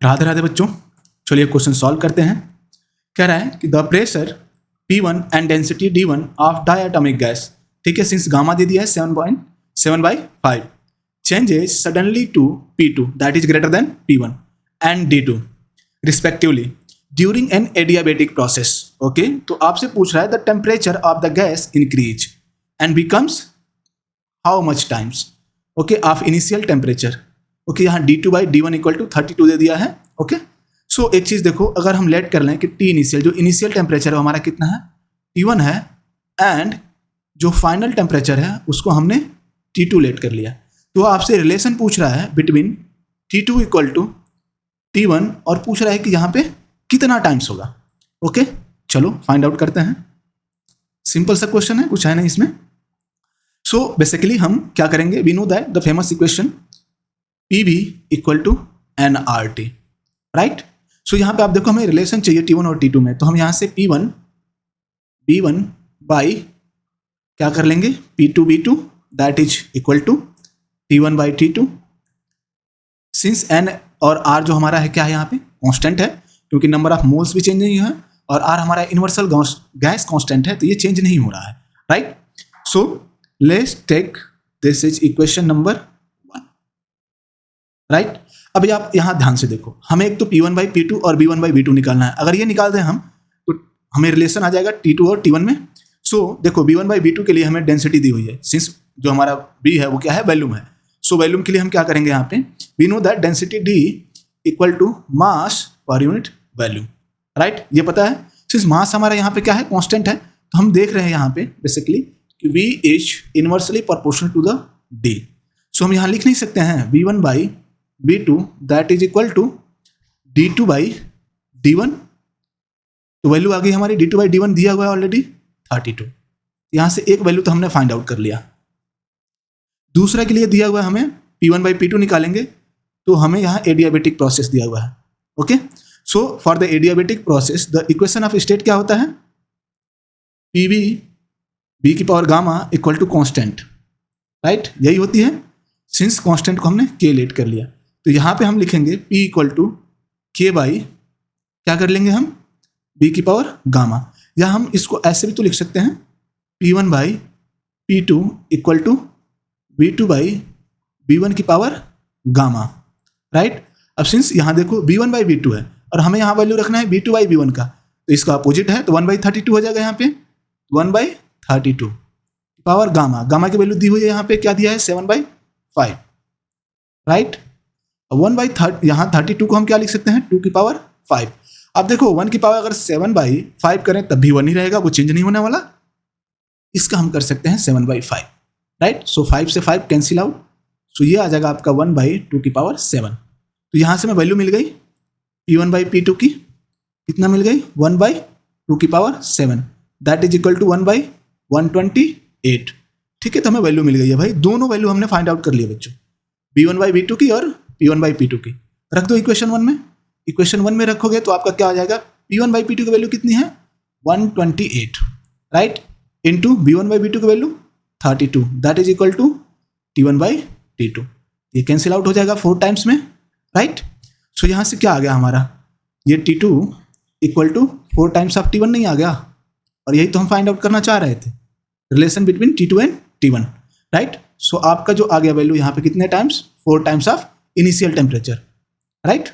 राधे राधे बच्चों, चलिए question solve करते हैं। कह रहा है कि the pressure P1 and density D1 of diatomic gas, ठीक है, सिंस गामा दे दिया है 7.7/5 changes suddenly to P2 that is greater than P1 and D2 respectively during an adiabatic process. Okay, तो आपसे पूछ रहा है the temperature of the gas increase and becomes how much times, okay, of initial temperature. Okay, यहाँ D2/D1 equal to 32 दे दिया है। Okay, सो एक चीज़ देखो, अगर हम लेट कर लें कि T इनिशियल, जो इनिशियल टेम्परेचर है हमारा कितना है, T1 है, एंड जो फाइनल टेम्परेचर है उसको हमने T2 लेट कर लिया। तो आपसे रिलेशन पूछ रहा है between T2 equal to T1 और पूछ रहा है कि यहाँ पे कितना टाइम्स होगा। ओके, चलो फाइंड आउट करते हैं। सिंपल सा क्वेश्चन है, कुछ है नहीं इसमें। सो बेसिकली हम क्या करेंगे, we know that the famous equation PV equal to nRT, right. So यहाँ पे आप देखो हमें रिलेशन चाहिए T1 और T2 में, तो हम यहाँ से B1 बाई क्या कर लेंगे, P2 that is equal to T1/T2। Since n और r जो हमारा है क्या है, यहाँ पे कांस्टेंट है, क्योंकि नंबर ऑफ मोल्स भी चेंज नहीं है, और r हमारा यूनिवर्सल गैस कांस्टेंट है, तो ये चेंज नहीं हो रहा है, right. So let's take this is equation number 1, right. अभी आप यहाँ ध्यान से देखो, हमें एक तो P1/P2 और B1/B2 निकालना है। अगर ये निकाल दें हम तो हमें रिलेशन आ जाएगा T2 और T1 में। सो देखो B1/B2 के लिए हमें डेंसिटी दी हुई है, सिंस जो हमारा B है वो क्या है, वॉल्यूम है। सो वॉल्यूम के लिए हम क्या करेंगे, यहाँ पे we know that density D equal to mass per unit volume, right. ये पता है, सिंस मास हमारा यहाँ पे क्या है, कांस्टेंट है, तो हम देख रहे हैं यहाँ पे बेसिकली कि V is inversely proportional to the D। So हम यहाँ लिख नहीं सकते हैं B1/B2 that is equal to D2/D1। तो वैल्यू आ गई हमारी D2/D1 दिया हुआ है ऑलरेडी 32। यहाँ से एक वैल्यू तो हमने फाइंड आउट कर लिया। दूसरा के लिए दिया हुआ है हमें P1/P2 निकालेंगे, तो हमें यहाँ एडियाबेटिक प्रोसेस दिया हुआ है। Okay, so for the adiabatic process the equation of state क्या होता है, PV B की power gamma equal to constant, right, यही होती है। सिंस कांस्टेंट को हमने K लेट कर लिया, तो यहाँ पे हम लिखेंगे P equal to K by क्या कर लेंगे हम, B की पावर गामा, या हम इसको ऐसे भी तो लिख सकते हैं P1/P2 इक्वल टू B2/B1 की पावर गामा, राइट। अब सिंस यहाँ देखो B1/B2 है और हमें यहाँ वैल्यू रखना है B2/B1 का, तो इसका अपोजिट है, तो 1/32 हो जाएगा यहाँ पे 1/32 पावर गामा। गामा की वैल्यू दी हुई है यहाँ पे, क्या दिया है 7/5, राइट। 1/3 यहाँ 32 को हम क्या लिख सकते हैं 2 की पावर 5। अब देखो 1 की पावर अगर 7/5 करें तब भी 1 ही रहेगा, वो चेंज नहीं होने वाला। इसका हम कर सकते हैं 7/5, राइट। सो 5 से 5 कैंसिल आउट, सो ये आ जाएगा आपका 1/2 की पावर 7। तो यहाँ से हमें वैल्यू मिल गई P1/P2 की, कितना मिल गई 1/2 की power 7 that is equal to 1/128। ठीक है, तो हमें वैल्यू मिल गई है भाई, दोनों वैल्यू हमने फाइंड आउट कर लिया बच्चों, B1/B2 की और P1/P2 की। रख दो इक्वेशन 1 में, इक्वेशन 1 में रखोगे तो आपका क्या आ जाएगा, P1/P2 की वैल्यू कितनी है 128, राइट, इंटू B1/B2 की value 32 that is equal to T1/T2। ये कैंसिल आउट हो जाएगा 4 टाइम्स में, राइट। सो यहाँ से क्या आ गया हमारा, ये T2 equal to 4 times of T1 नहीं आ गया, और यही तो हम फाइंड आउट करना चाह रहे थे, relation between T2 and T1, right. So आपका जो आ गया वैल्यू यहाँ पे कितने times, 4 times of initial temperature, right.